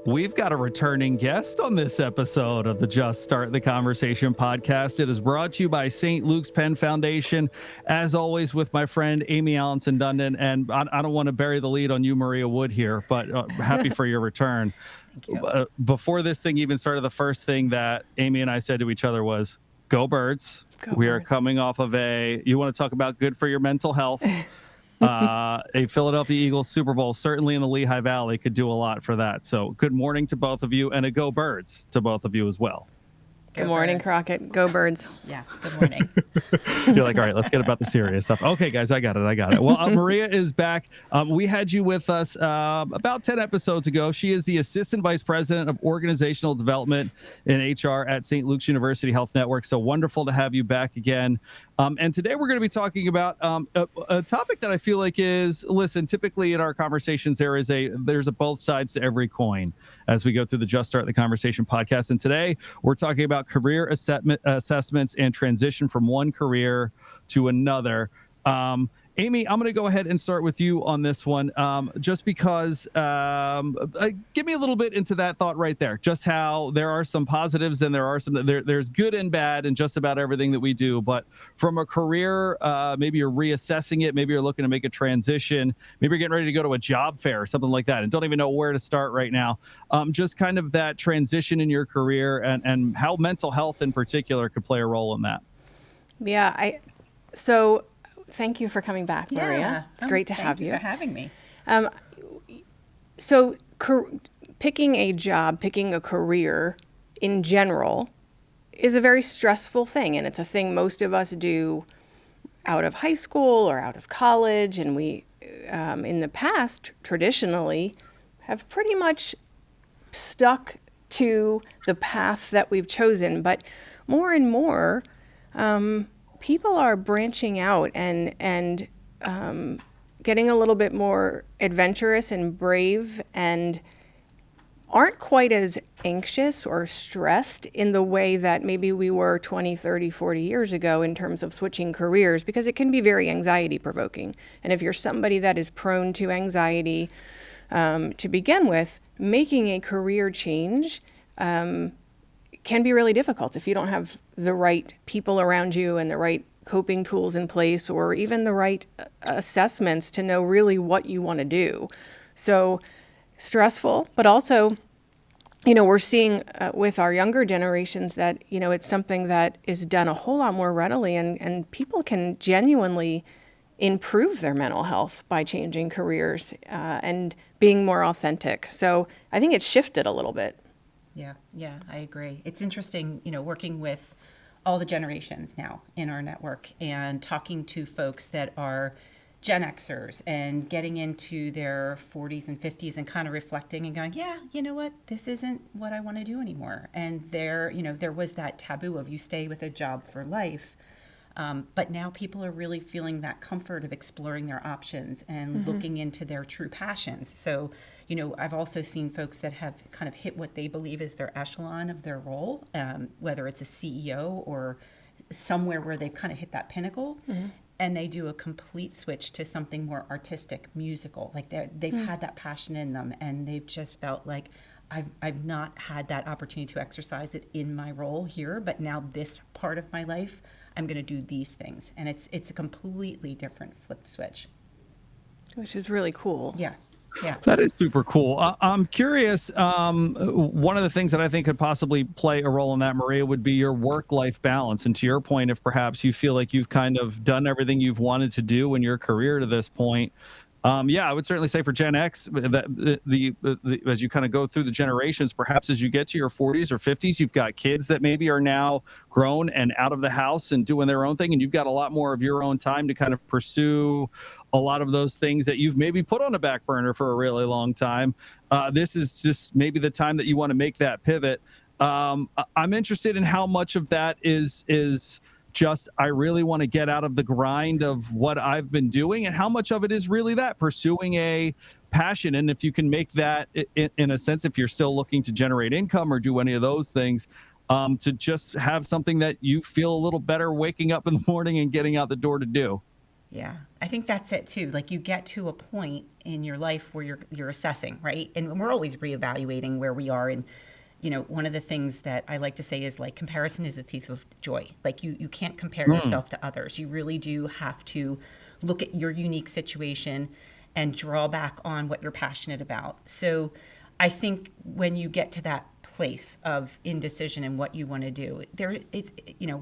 We've got a returning guest on this episode of the Just Start the Conversation podcast. It is brought to you by St. Luke's Penn Foundation, as always, with my friend Amy Allenson Dundon. And I don't want to bury the lead on you, Maria Wood, here, but happy for your return. Thank you. Before this thing even started, the first thing that Amy and I said to each other was, "Go Birds." We are coming off of you want to talk about good for your mental health. A Philadelphia Eagles Super Bowl, certainly in the Lehigh Valley, could do a lot for that. So good morning to both of you, and a Go Birds to both of you as well. Good morning, Crockett. Go Birds. Yeah, good morning. You're like, all right, let's get about the serious stuff. Okay, guys, I got it. Well, Maria is back. We had you with us about 10 episodes ago. She is the Assistant Vice President of Organizational Development in HR at St. Luke's University Health Network. So wonderful to have you back again. And today we're going to be talking about a topic that I feel like is, listen, typically in our conversations, there's a both sides to every coin as we go through the Just Start the Conversation podcast. And today we're talking about career assessments and transition from one career to another. Amy, I'm going to go ahead and start with you on this one, just because give me a little bit into that thought right there, just how there are some positives and there's good and bad in just about everything that we do. But from a career, maybe you're reassessing it, maybe you're looking to make a transition, maybe you're getting ready to go to a job fair or something like that and don't even know where to start right now. Just kind of that transition in your career and how mental health in particular could play a role in that. Yeah, thank you for coming back, Maria. Yeah. It's great to have you. Thank you for having me. So picking a job, picking a career in general is a very stressful thing. And it's a thing most of us do out of high school or out of college. And we, in the past, traditionally, have pretty much stuck to the path that we've chosen. But more and more, people are branching out and getting a little bit more adventurous and brave and aren't quite as anxious or stressed in the way that maybe we were 20, 30, 40 years ago in terms of switching careers, because it can be very anxiety provoking. And if you're somebody that is prone to anxiety to begin with, making a career change can be really difficult if you don't have the right people around you and the right coping tools in place, or even the right assessments to know really what you want to do. So stressful, but also, we're seeing with our younger generations that, it's something that is done a whole lot more readily, and people can genuinely improve their mental health by changing careers and being more authentic. So I think it's shifted a little bit. Yeah, I agree. It's interesting, working with all the generations now in our network and talking to folks that are Gen Xers and getting into their 40s and 50s and kind of reflecting and going, yeah, you know what, this isn't what I want to do anymore. And there was that taboo of you stay with a job for life. But now people are really feeling that comfort of exploring their options and looking into their true passions. So, I've also seen folks that have kind of hit what they believe is their echelon of their role, whether it's a CEO or somewhere where they've kind of hit that pinnacle, and they do a complete switch to something more artistic, musical. Like they've had that passion in them, and they've just felt like, I've not had that opportunity to exercise it in my role here, but now this part of my life, I'm going to do these things. And it's a completely different flip switch. Which is really cool. Yeah. That is super cool. I'm curious, one of the things that I think could possibly play a role in that, Maria, would be your work-life balance. And to your point, if perhaps you feel like you've kind of done everything you've wanted to do in your career to this point, I would certainly say for Gen X that as you kind of go through the generations, perhaps as you get to your 40s or 50s, you've got kids that maybe are now grown and out of the house and doing their own thing, and you've got a lot more of your own time to kind of pursue a lot of those things that you've maybe put on a back burner for a really long time. This is just maybe the time that you want to make that pivot. I'm interested in how much of that is just, I really want to get out of the grind of what I've been doing, and how much of it is really that pursuing a passion. And if you can make that in a sense, if you're still looking to generate income or do any of those things, to just have something that you feel a little better waking up in the morning and getting out the door to do. Yeah, I think that's it too. Like you get to a point in your life where you're assessing, right? And we're always reevaluating where we are. And one of the things that I like to say is like comparison is the thief of joy. Like you can't compare yourself to others. You really do have to look at your unique situation and draw back on what you're passionate about. So I think when you get to that place of indecision and what you want to do,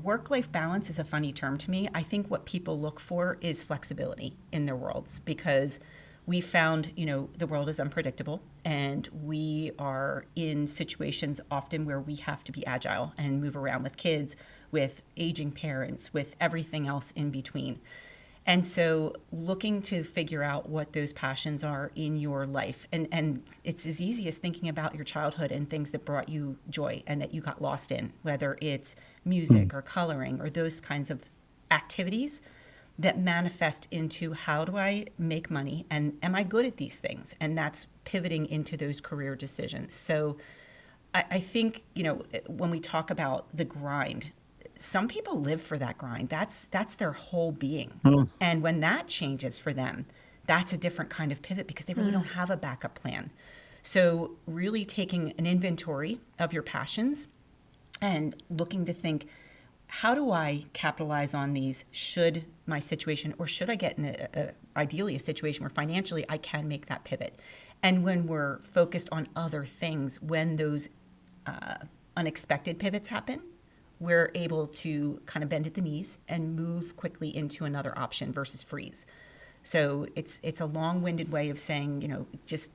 work-life balance is a funny term to me. I think what people look for is flexibility in their worlds, because we found, the world is unpredictable and we are in situations often where we have to be agile and move around with kids, with aging parents, with everything else in between. And so looking to figure out what those passions are in your life. And it's as easy as thinking about your childhood and things that brought you joy and that you got lost in, whether it's music or coloring or those kinds of activities that manifest into how do I make money and am I good at these things? And that's pivoting into those career decisions. So I think, when we talk about the grind, some people live for that grind. That's their whole being. And when that changes for them, that's a different kind of pivot because they really don't have a backup plan. So really taking an inventory of your passions and looking to think, how do I capitalize on these should my situation, or should I get in ideally a situation where financially I can make that pivot? And when we're focused on other things, when those unexpected pivots happen, we're able to kind of bend at the knees and move quickly into another option versus freeze. So it's a long-winded way of saying, just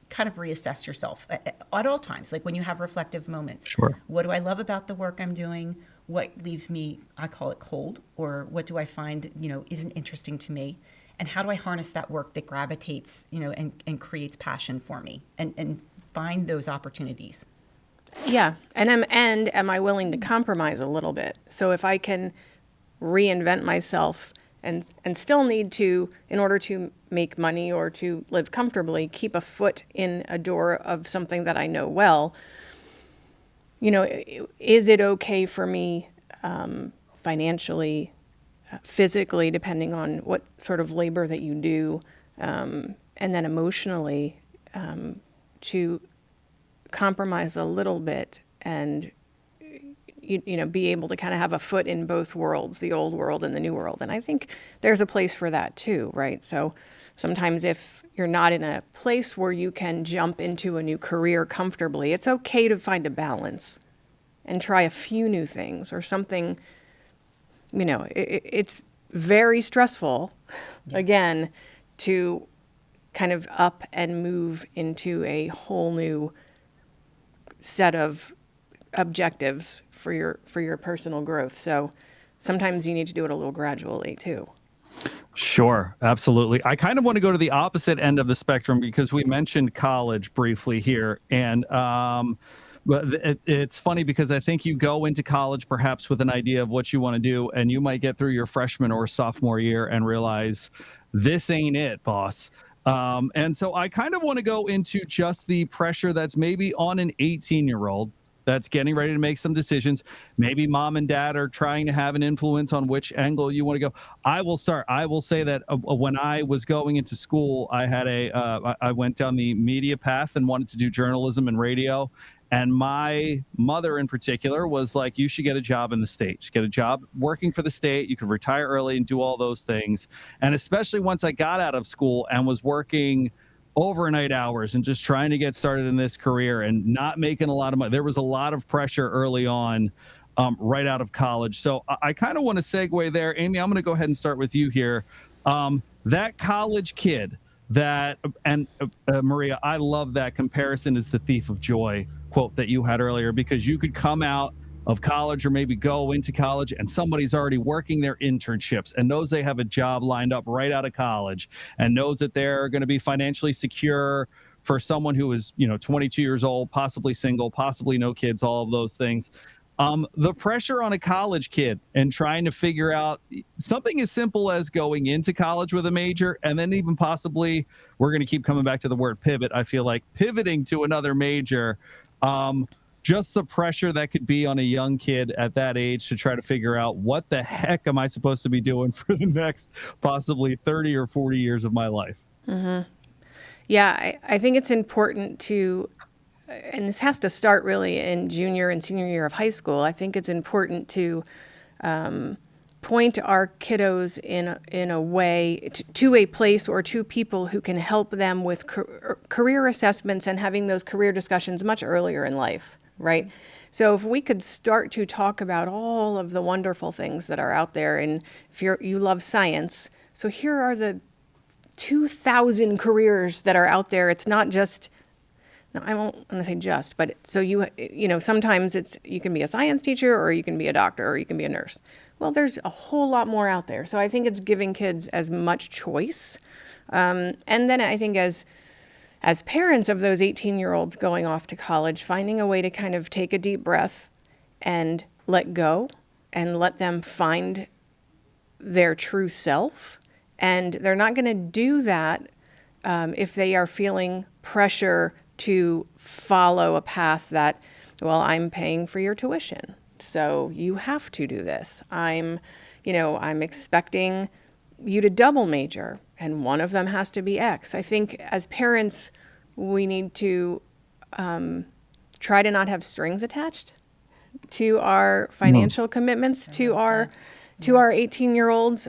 kind of reassess yourself at all times. Like when you have reflective moments. Sure. What do I love about the work I'm doing? What leaves me, I call it cold, or what do I find, isn't interesting to me? And how do I harness that work that gravitates, and creates passion for me and find those opportunities? Yeah. And am I willing to compromise a little bit? So if I can reinvent myself and still need to, in order to make money or to live comfortably, keep a foot in a door of something that I know well, is it okay for me financially, physically, depending on what sort of labor that you do, and then emotionally, to compromise a little bit and be able to kind of have a foot in both worlds, the old world and the new world. And I think there's a place for that too, right? So sometimes if you're not in a place where you can jump into a new career comfortably, it's okay to find a balance and try a few new things or something. It's very stressful, again, to kind of up and move into a whole new set of objectives for your personal growth. So sometimes you need to do it a little gradually too. Sure, absolutely. I kind of want to go to the opposite end of the spectrum because we mentioned college briefly here, and but it's funny because I think you go into college perhaps with an idea of what you want to do, and you might get through your freshman or sophomore year and realize this ain't it, boss. And so I kind of want to go into just the pressure that's maybe on an 18-year-old that's getting ready to make some decisions. Maybe mom and dad are trying to have an influence on which angle you want to go. I will start. I will say that when I was going into school, I had I went down the media path and wanted to do journalism and radio. And my mother in particular was like, you should get a job in the state. Get a job working for the state. You could retire early and do all those things. And especially once I got out of school and was working overnight hours and just trying to get started in this career and not making a lot of money, there was a lot of pressure early on, right out of college. So I kind of want to segue there. Amy, I'm going to go ahead and start with you here. That college kid and Maria, I love that comparison is the thief of joy quote that you had earlier, because you could come out of college or maybe go into college and somebody's already working their internships and knows they have a job lined up right out of college and knows that they're going to be financially secure for someone who is 22 years old, possibly single, possibly no kids, all of those things. The pressure on a college kid and trying to figure out something as simple as going into college with a major, and then even possibly, we're going to keep coming back to the word pivot, I feel like, pivoting to another major. just the pressure that could be on a young kid at that age to try to figure out what the heck am I supposed to be doing for the next possibly 30 or 40 years of my life. Yeah, I think it's important to, and this has to start really in junior and senior year of high school. I think it's important to point our kiddos in a way to a place or to people who can help them with career assessments and having those career discussions much earlier in life, right? So if we could start to talk about all of the wonderful things that are out there, and if you love science, so here are the 2,000 careers that are out there. It's not just, no, I won't want to say just, but so you know, sometimes you can be a science teacher or you can be a doctor or you can be a nurse. Well, there's a whole lot more out there. So I think it's giving kids as much choice. And then I think as parents of those 18-year-olds going off to college, finding a way to kind of take a deep breath and let go and let them find their true self. And they're not going to do that if they are feeling pressure to follow a path that, well, I'm paying for your tuition, so you have to do this. I'm expecting you to double major, and one of them has to be X. I think as parents, we need to try to not have strings attached to our financial commitments to our 18-year-olds.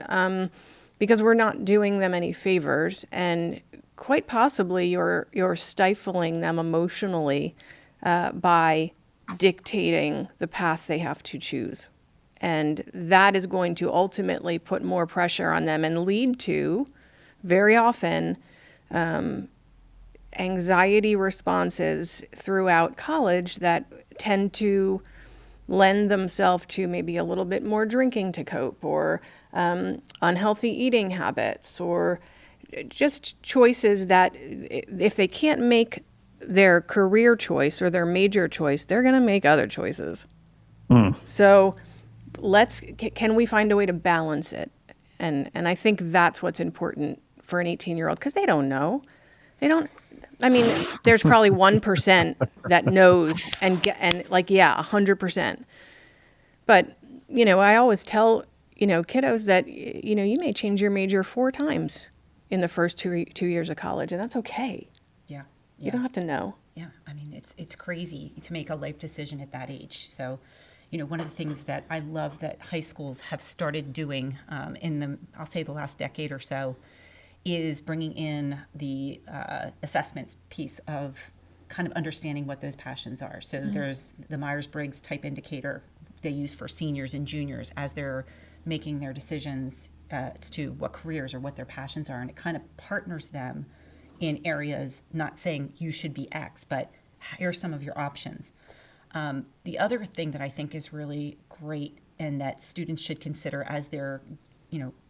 Because we're not doing them any favors, and quite possibly you're stifling them emotionally by dictating the path they have to choose. And that is going to ultimately put more pressure on them and lead to, very often, anxiety responses throughout college that tend to lend themselves to maybe a little bit more drinking to cope, or unhealthy eating habits, or just choices that if they can't make their career choice or their major choice, they're going to make other choices. So can we find a way to balance it? And I think that's what's important for an 18-year-old, because they don't know. There's probably 1% that knows and 100%. But, I always tell, kiddos that, you may change your major 4 times in the first 2 years of college, and that's okay. Yeah. You don't have to know. Yeah. It's crazy to make a life decision at that age. So, one of the things that I love that high schools have started doing I'll say the last decade or so, is bringing in the assessments piece of kind of understanding what those passions are. So there's the Myers-Briggs type indicator they use for seniors and juniors as they're making their decisions to what careers or what their passions are. And it kind of partners them in areas, not saying you should be X, but here are some of your options. The other thing that I think is really great and that students should consider as they're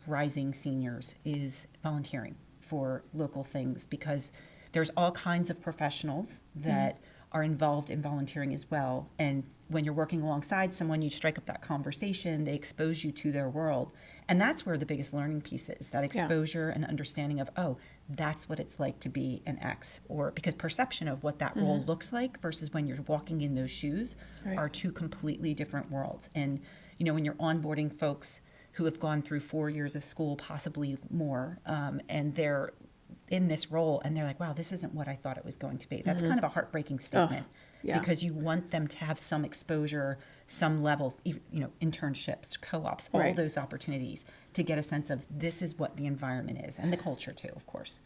rising seniors is volunteering for local things, because there's all kinds of professionals that are involved in volunteering as well. And when you're working alongside someone, you strike up that conversation, they expose you to their world. And that's where the biggest learning piece is, that exposure and understanding of, oh, that's what it's like to be an X, or because perception of what that role looks like versus when you're walking in those shoes are 2 completely different worlds. And, when you're onboarding folks who have gone through 4 years of school, possibly more, and they're in this role and they're like, wow, this isn't what I thought it was going to be. That's kind of a heartbreaking statement, because you want them to have some exposure, some level, internships, co-ops, all those opportunities to get a sense of this is what the environment is, and the culture too, of course.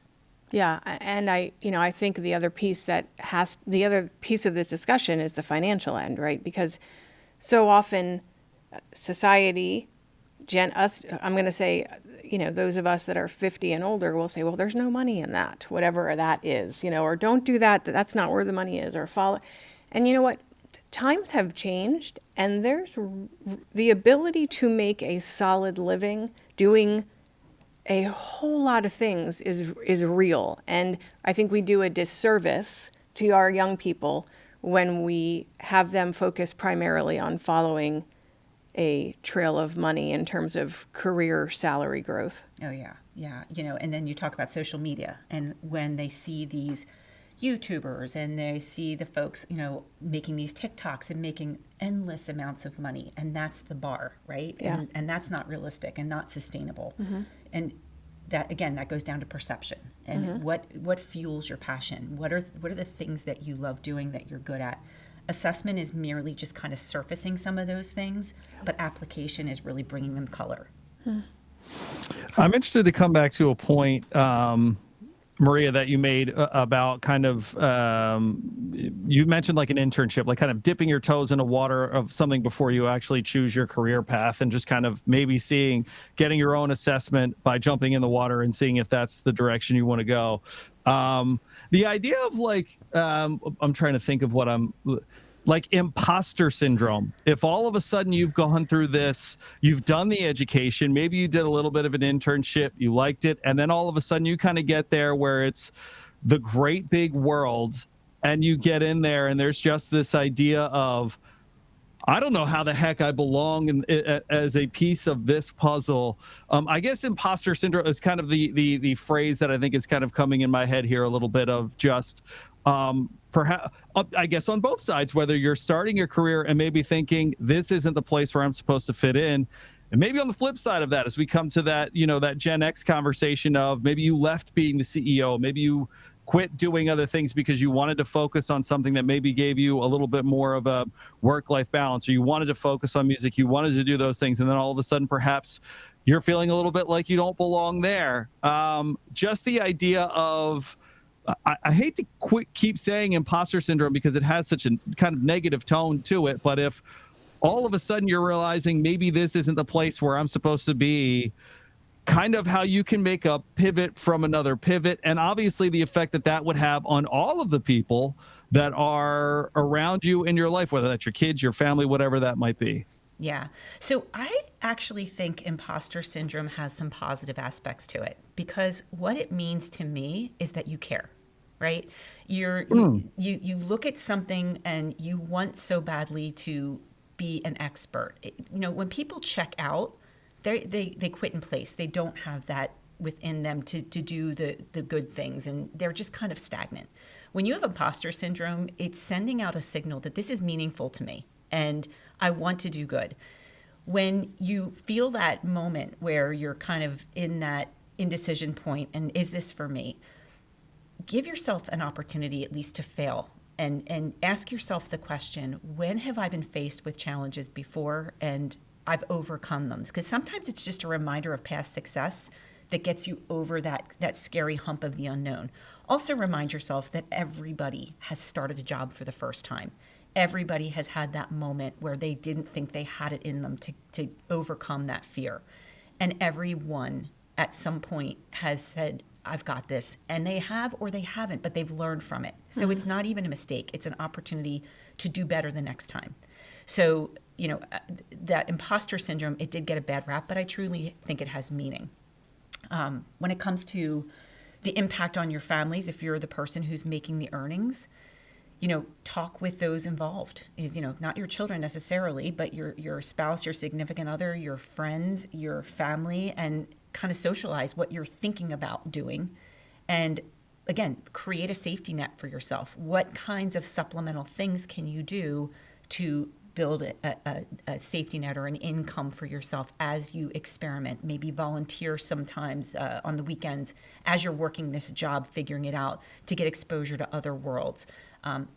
Yeah, and I think the other piece of this discussion is the financial end, right? Because so often society, I'm going to say, those of us that are 50 and older will say, well, there's no money in that, whatever that is, or don't do that, that's not where the money is, or follow. And you know what? Times have changed, and there's the ability to make a solid living doing a whole lot of things is real. And I think we do a disservice to our young people when we have them focus primarily on following a trail of money in terms of career salary growth. Oh, yeah. Yeah. And then you talk about social media, and when they see these, YouTubers and they see the folks, making these TikToks and making endless amounts of money. And that's the bar, right? Yeah. And that's not realistic and not sustainable. And that, again, that goes down to perception and what fuels your passion. What are the things that you love doing that you're good at? Assessment is merely just kind of surfacing some of those things, but application is really bringing them color. I'm interested to come back to a point, Maria, that you made about kind of, you mentioned like an internship, like kind of dipping your toes in the water of something before you actually choose your career path, and just kind of maybe getting your own assessment by jumping in the water and seeing if that's the direction you want to go. The idea of like, I'm trying to think of what like imposter syndrome. If all of a sudden you've gone through this, you've done the education, maybe you did a little bit of an internship, you liked it, and then all of a sudden you kind of get there where it's the great big world, and you get in there and there's just this idea of, I don't know how the heck I belong as a piece of this puzzle. I guess imposter syndrome is kind of the phrase that I think is kind of coming in my head here a little bit, of just perhaps, I guess on both sides, whether you're starting your career and maybe thinking this isn't the place where I'm supposed to fit in. And maybe on the flip side of that, as we come to that, that Gen X conversation of maybe you left being the CEO, maybe you quit doing other things because you wanted to focus on something that maybe gave you a little bit more of a work-life balance, or you wanted to focus on music, you wanted to do those things, and then all of a sudden perhaps you're feeling a little bit like you don't belong there. Just the idea of, I hate to keep saying imposter syndrome because it has such a kind of negative tone to it, but if all of a sudden you're realizing maybe this isn't the place where I'm supposed to be, kind of how you can make a pivot from another pivot, and obviously the effect that would have on all of the people that are around you in your life, whether that's your kids, your family, whatever that might be. Yeah. So I actually think imposter syndrome has some positive aspects to it, because what it means to me is that you care, right? You look at something and you want so badly to be an expert. When people check out, they quit in place. They don't have that within them to do the good things, and they're just kind of stagnant. When you have imposter syndrome, it's sending out a signal that this is meaningful to me and I want to do good. When you feel that moment where you're kind of in that indecision point, and is this for me? Give yourself an opportunity at least to fail and ask yourself the question, when have I been faced with challenges before and I've overcome them? Because sometimes it's just a reminder of past success that gets you over that scary hump of the unknown. Also remind yourself that everybody has started a job for the first time. Everybody has had that moment where they didn't think they had it in them to overcome that fear. And everyone at some point has said, I've got this. And they have or they haven't, but they've learned from it. So it's not even a mistake. It's an opportunity to do better the next time. So, that imposter syndrome, it did get a bad rap, but I truly think it has meaning. When it comes to the impact on your families, if you're the person who's making the earnings, talk with those involved. Not your children necessarily, but your spouse, your significant other, your friends, your family, and kind of socialize what you're thinking about doing. And again, create a safety net for yourself. What kinds of supplemental things can you do to build a safety net or an income for yourself as you experiment? Maybe volunteer sometimes on the weekends as you're working this job, figuring it out, to get exposure to other worlds.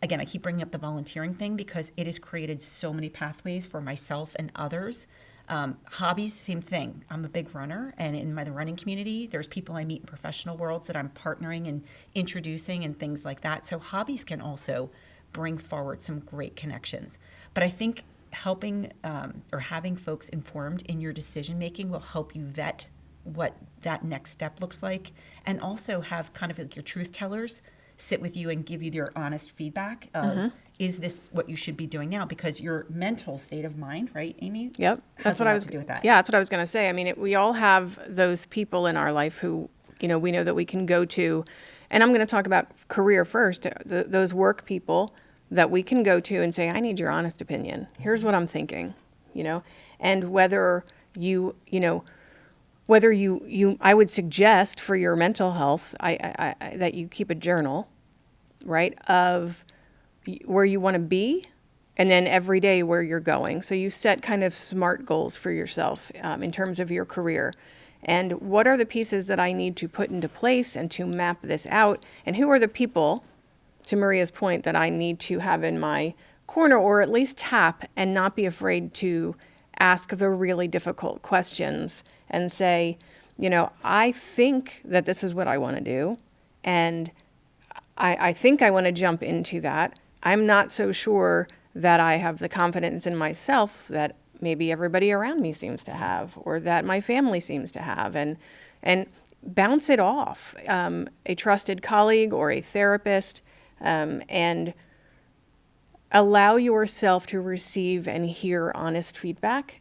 Again, I keep bringing up the volunteering thing because it has created so many pathways for myself and others. Hobbies, same thing. I'm a big runner, and in the running community, there's people I meet in professional worlds that I'm partnering and introducing and things like that. So hobbies can also bring forward some great connections. But I think helping or having folks informed in your decision making will help you vet what that next step looks like, and also have kind of like your truth tellers sit with you and give you their honest feedback of, is this what you should be doing now? Because your mental state of mind, right, Amy? Yep. That's what I was to do with that. Yeah, that's what I was going to say. I mean, we all have those people in our life who, we know that we can go to, and I'm going to talk about career first, those work people that we can go to and say, I need your honest opinion. Here's what I'm thinking, and whether I would suggest for your mental health, that you keep a journal right, of where you want to be and then every day where you're going. So you set kind of SMART goals for yourself in terms of your career. And what are the pieces that I need to put into place and to map this out? And who are the people, to Maria's point, that I need to have in my corner or at least tap and not be afraid to ask the really difficult questions and say, I think that this is what I want to do. And I think I want to jump into that. I'm not so sure that I have the confidence in myself that maybe everybody around me seems to have, or that my family seems to have, and bounce it off a trusted colleague or a therapist, and allow yourself to receive and hear honest feedback,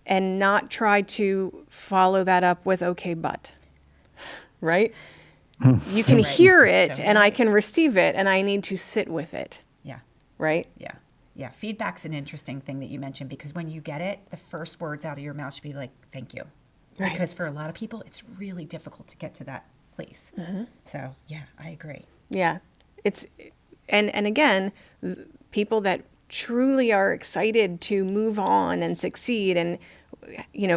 and not try to follow that up with okay, but, right? You can Right. hear it, So and I right. can receive it, and I need to sit with it, Yeah. right? Yeah. Yeah. Feedback's an interesting thing that you mentioned, because when you get it, the first words out of your mouth should be like, thank you. Right. Because for a lot of people, it's really difficult to get to that place. So, yeah, I agree. Yeah, it's and again, people that truly are excited to move on and succeed, and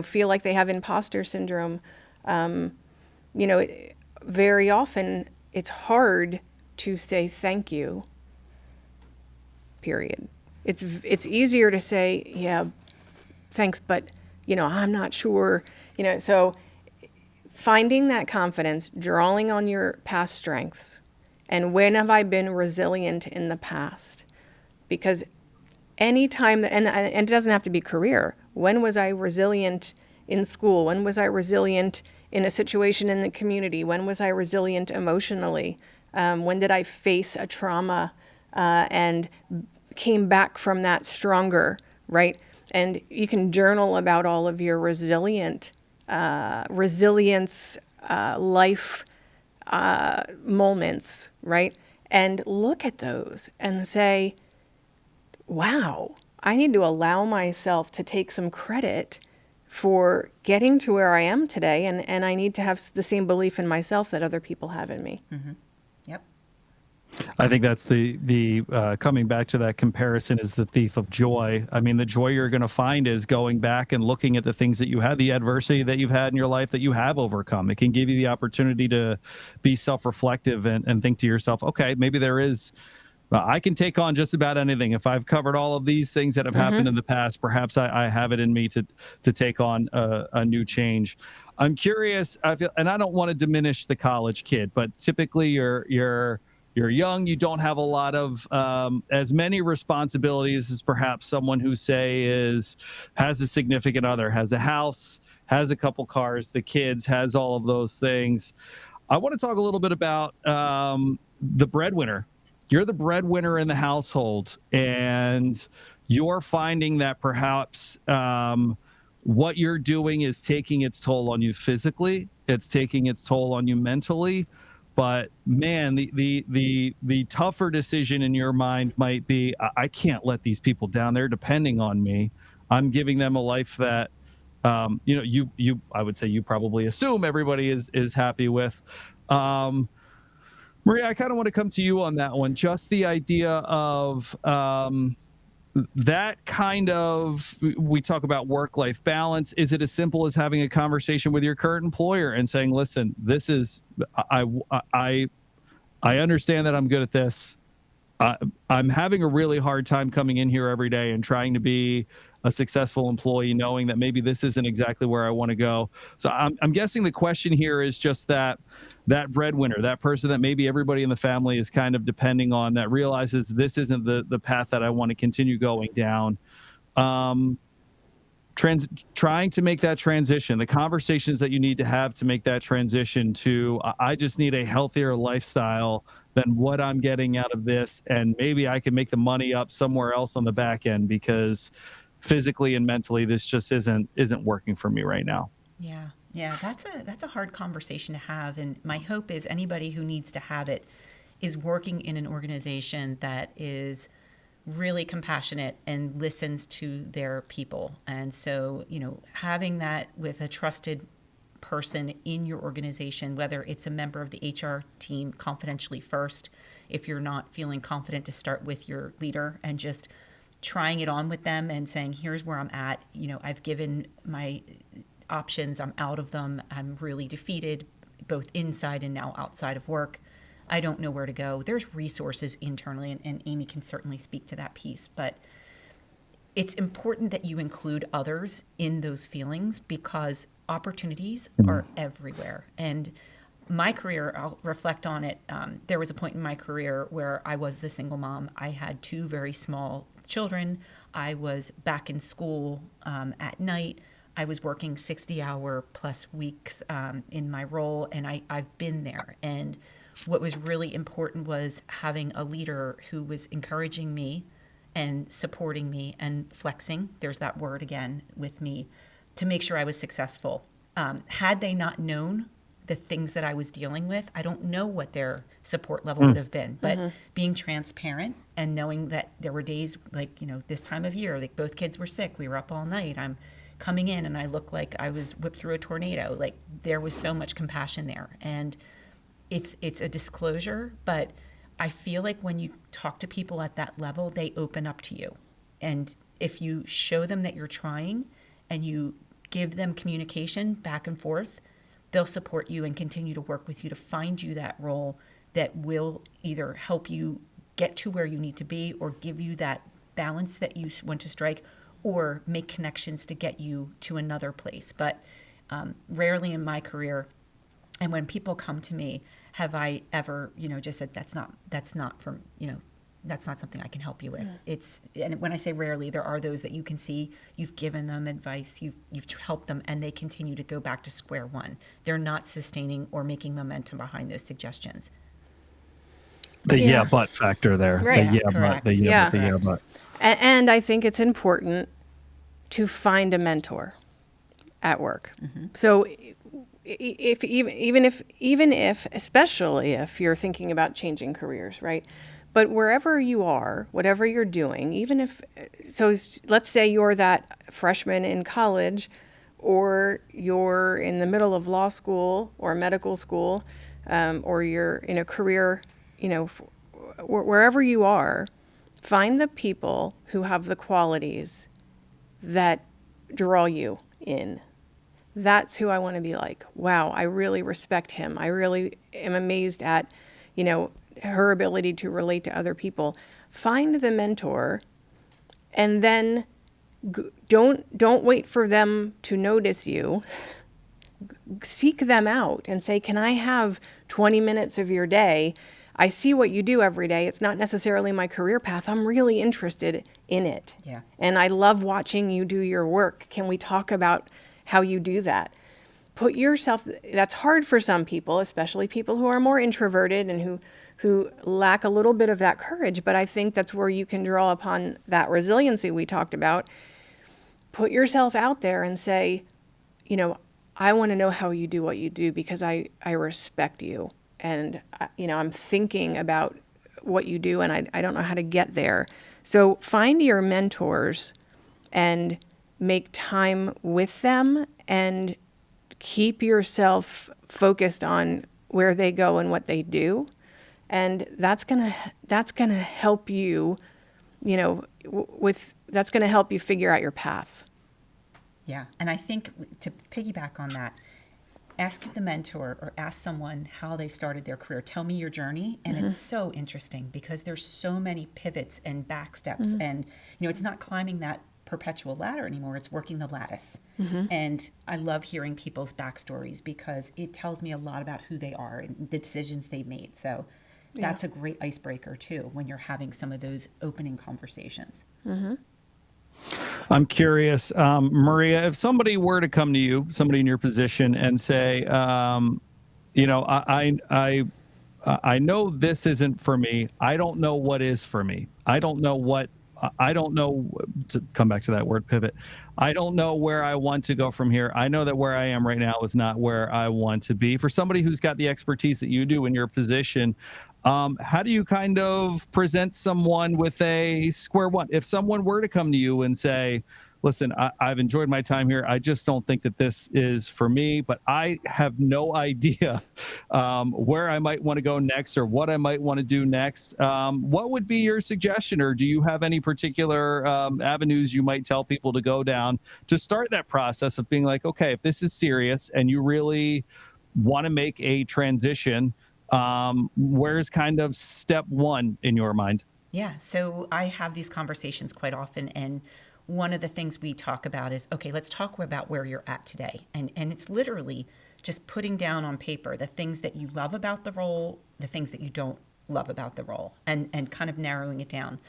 feel like they have imposter syndrome. Very often it's hard to say thank you. Period. It's easier to say, yeah, thanks, but I'm not sure. So finding that confidence, drawing on your past strengths, and when have I been resilient in the past? Because anytime, and it doesn't have to be career. When was I resilient in school? When was I resilient in a situation in the community? When was I resilient emotionally? When did I face a trauma and came back from that stronger, right? And you can journal about all of your resilience, life moments, right? And look at those and say, wow, I need to allow myself to take some credit for getting to where I am today. And I need to have the same belief in myself that other people have in me. Yep. I think that's the coming back to that comparison is the thief of joy. I mean, the joy you're going to find is going back and looking at the things that you had, the adversity that you've had in your life that you have overcome. It can give you the opportunity to be self-reflective and think to yourself, okay, maybe there is, I can take on just about anything. If I've covered all of these things that have happened in the past, perhaps I have it in me to take on a new change. I'm curious, I feel, and I don't want to diminish the college kid, but typically you're young, you don't have a lot of as many responsibilities as perhaps someone who has a significant other, has a house, has a couple cars, the kids, has all of those things. I want to talk a little bit about the breadwinner. You're the breadwinner in the household, and you're finding that perhaps what you're doing is taking its toll on you physically, it's taking its toll on you mentally. But man, the tougher decision in your mind might be, I can't let these people down. They're depending on me. I'm giving them a life that I would say you probably assume everybody is happy with. Maria, I kind of want to come to you on that one. Just the idea of that kind of, we talk about work-life balance. Is it as simple as having a conversation with your current employer and saying, listen, this is, I understand that I'm good at this. I'm having a really hard time coming in here every day and trying to be a successful employee, knowing that maybe this isn't exactly where I want to go. So I'm guessing the question here is just that breadwinner, that person that maybe everybody in the family is kind of depending on, that realizes this isn't the path that I want to continue going down. Trying to make that transition, the conversations that you need to have to make that transition to, I just need a healthier lifestyle than what I'm getting out of this, and maybe I can make the money up somewhere else on the back end, because physically and mentally this just isn't working for me right now. Yeah. Yeah. That's a hard conversation to have. And my hope is anybody who needs to have it is working in an organization that is really compassionate and listens to their people. And so, having that with a trusted person in your organization, whether it's a member of the HR team, confidentially first, if you're not feeling confident, to start with your leader and just trying it on with them and saying, here's where I'm at. I've given my options, I'm out of them, I'm really defeated, both inside and now outside of work. I don't know where to go. There's resources internally, and Amy can certainly speak to that piece, but it's important that you include others in those feelings because opportunities are everywhere. And my career, I'll reflect on it. There was a point in my career where I was the single mom. I had 2 very small children. I was back in school at night. I was working 60-hour plus weeks in my role, and I've been there. And what was really important was having a leader who was encouraging me and supporting me and flexing, there's that word again, with me to make sure I was successful. Had they not known the things that I was dealing with, I don't know what their support level would have been. But being transparent and knowing that there were days like, this time of year, like both kids were sick, we were up all night, I'm coming in and I look like I was whipped through a tornado. Like there was so much compassion there. And it's a disclosure, but I feel like when you talk to people at that level, they open up to you. And if you show them that you're trying and you give them communication back and forth, they'll support you and continue to work with you to find you that role that will either help you get to where you need to be or give you that balance that you want to strike or make connections to get you to another place. But rarely in my career, and when people come to me, have I ever, just said, that's not from, that's not something I can help you with. And when I say rarely, there are those that you can see, you've given them advice, you've helped them, and they continue to go back to square one. They're not sustaining or making momentum behind those suggestions. The but factor there. Right. The but. And I think it's important to find a mentor at work. So even if, especially if you're thinking about changing careers, right? But wherever you are, whatever you're doing, let's say you're that freshman in college, or you're in the middle of law school or medical school, or you're in a career, wherever you are, find the people who have the qualities that draw you in. That's who I want to be like. Wow, I really respect him. I really am amazed at, her ability to relate to other people. Find the mentor, and then don't wait for them to notice you. Seek them out and say, can I have 20 minutes of your day? I see what you do every day. It's not necessarily my career path. I'm really interested in it. Yeah. And I love watching you do your work. Can we talk about how you do that? Put yourself, that's hard for some people, especially people who are more introverted and who lack a little bit of that courage. But I think that's where you can draw upon that resiliency we talked about. Put yourself out there and say, I want to know how you do what you do because I respect you. And, I'm thinking about what you do and I don't know how to get there. So find your mentors and make time with them and keep yourself focused on where they go and what they do. And that's going to help you, that's going to help you figure out your path. Yeah. And I think to piggyback on that, ask the mentor or ask someone how they started their career. Tell me your journey. And it's so interesting because there's so many pivots and back steps. And, it's not climbing that perpetual ladder anymore. It's working the lattice. And I love hearing people's backstories because it tells me a lot about who they are and the decisions they made. So that's a great icebreaker too, when you're having some of those opening conversations. I'm curious, Maria, if somebody were to come to you, somebody in your position, and say, I know this isn't for me. I don't know what is for me. I don't know, to come back to that word pivot. I don't know where I want to go from here. I know that where I am right now is not where I want to be. For somebody who's got the expertise that you do in your position, how do you kind of present someone with a square one? If someone were to come to you and say, listen, I've enjoyed my time here. I just don't think that this is for me, but I have no idea where I might want to go next or what I might want to do next. What would be your suggestion, or do you have any particular avenues you might tell people to go down to start that process of being like, okay, if this is serious and you really want to make a transition, where's kind of step one in your mind? Yeah, so I have these conversations quite often, and one of the things we talk about is, okay, let's talk about where you're at today. And it's literally just putting down on paper the things that you love about the role, the things that you don't love about the role, and kind of narrowing it down.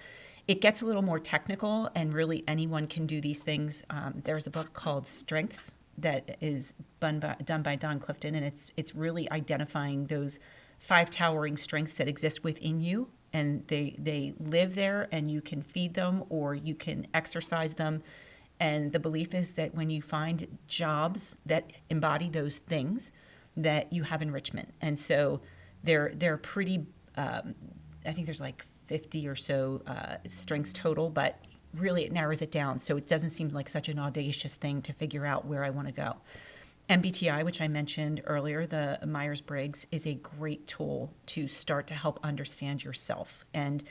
It gets a little more technical, and really anyone can do these things. There's a book called Strengths that is done by Don Clifton, and it's really identifying those 5 towering strengths that exist within you, and they live there, and you can feed them or you can exercise them. And the belief is that when you find jobs that embody those things, that you have enrichment. And so they're pretty, I think there's like 50 or so strengths total, but really it narrows it down. So it doesn't seem like such an audacious thing to figure out where I want to go. MBTI, which I mentioned earlier, the Myers-Briggs, is a great tool to start to help understand yourself. And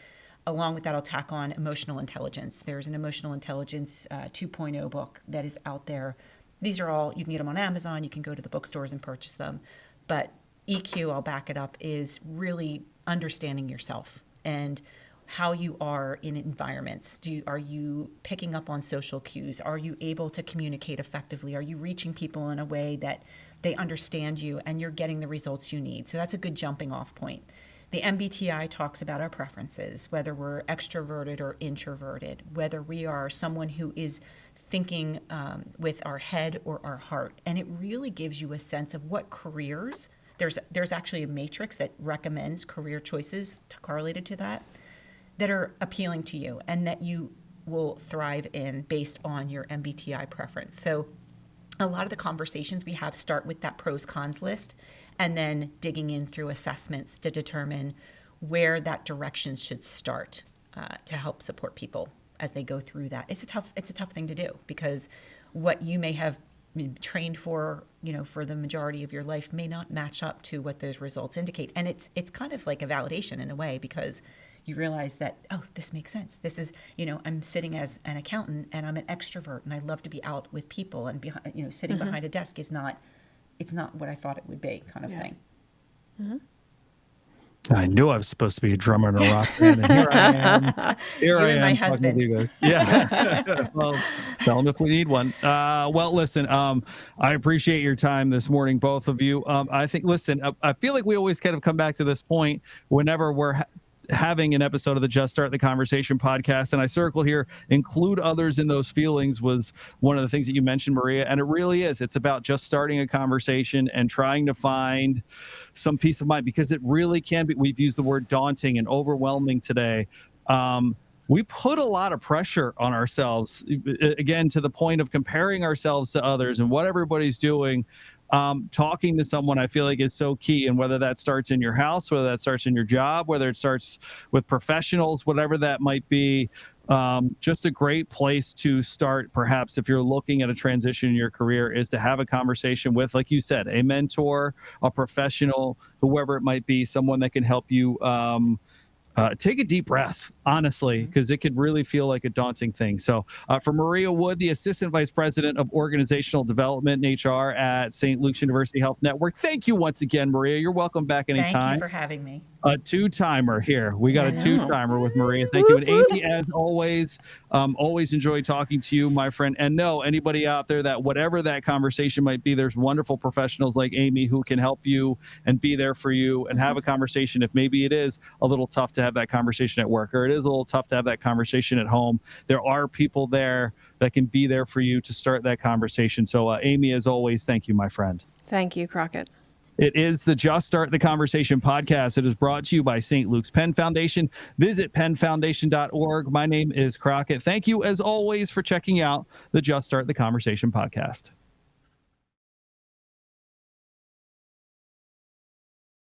along with that, I'll tack on emotional intelligence. There's an emotional intelligence 2.0 book that is out there. These are all, you can get them on Amazon, you can go to the bookstores and purchase them. But EQ, I'll back it up, is really understanding yourself and how you are in environments. Are you picking up on social cues? Are you able to communicate effectively? Are you reaching people in a way that they understand you and you're getting the results you need? So that's a good jumping off point. The MBTI talks about our preferences, whether we're extroverted or introverted, whether we are someone who is thinking with our head or our heart. And it really gives you a sense of what careers, there's actually a matrix that recommends career choices correlated to that are appealing to you and that you will thrive in based on your MBTI preference. So a lot of the conversations we have start with that pros cons list and then digging in through assessments to determine where that direction should start to help support people as they go through that. It's a tough thing to do, because what you may have been trained for, for the majority of your life may not match up to what those results indicate. And it's kind of like a validation in a way, because you realize that, oh, this makes sense. This is, I'm sitting as an accountant and I'm an extrovert and I love to be out with people, and behind, sitting behind a desk it's not what I thought it would be, kind of thing. Mm-hmm. I knew I was supposed to be a drummer in a rock band, and here I am. You and my husband. Yeah. Well, tell them if we need one. Well, listen, I appreciate your time this morning, both of you. I think, listen, I feel like we always kind of come back to this point whenever we're having an episode of the Just Start the Conversation podcast, and I circle here, include others in those feelings, was one of the things that you mentioned, Maria. And it really is, it's about just starting a conversation and trying to find some peace of mind, because it really can be, we've used the word daunting and overwhelming today. We put a lot of pressure on ourselves, again, to the point of comparing ourselves to others and what everybody's doing. Talking to someone, I feel like, is so key. And whether that starts in your house, whether that starts in your job, whether it starts with professionals, whatever that might be, just a great place to start, perhaps, if you're looking at a transition in your career, is to have a conversation with, like you said, a mentor, a professional, whoever it might be, someone that can help you take a deep breath, honestly, because it could really feel like a daunting thing. So for Maria Wood, the Assistant Vice President of Organizational Development and HR at St. Luke's University Health Network, thank you once again, Maria. You're welcome back anytime. Thank you for having me. A two-timer here. We got a two-timer with Maria. Thank you. And Amy, as always enjoy talking to you, my friend. And no, anybody out there that whatever that conversation might be, there's wonderful professionals like Amy who can help you and be there for you and have a conversation if maybe it is a little tough to have that conversation at work, or it is a little tough to have that conversation at home. There are people there that can be there for you to start that conversation. So Amy, as always, thank you, my friend. Thank you, Crockett. It is the Just Start the Conversation podcast. It is brought to you by St. Luke's Penn Foundation. Visit pennfoundation.org. My name is Crockett. Thank you, as always, for checking out the Just Start the Conversation podcast.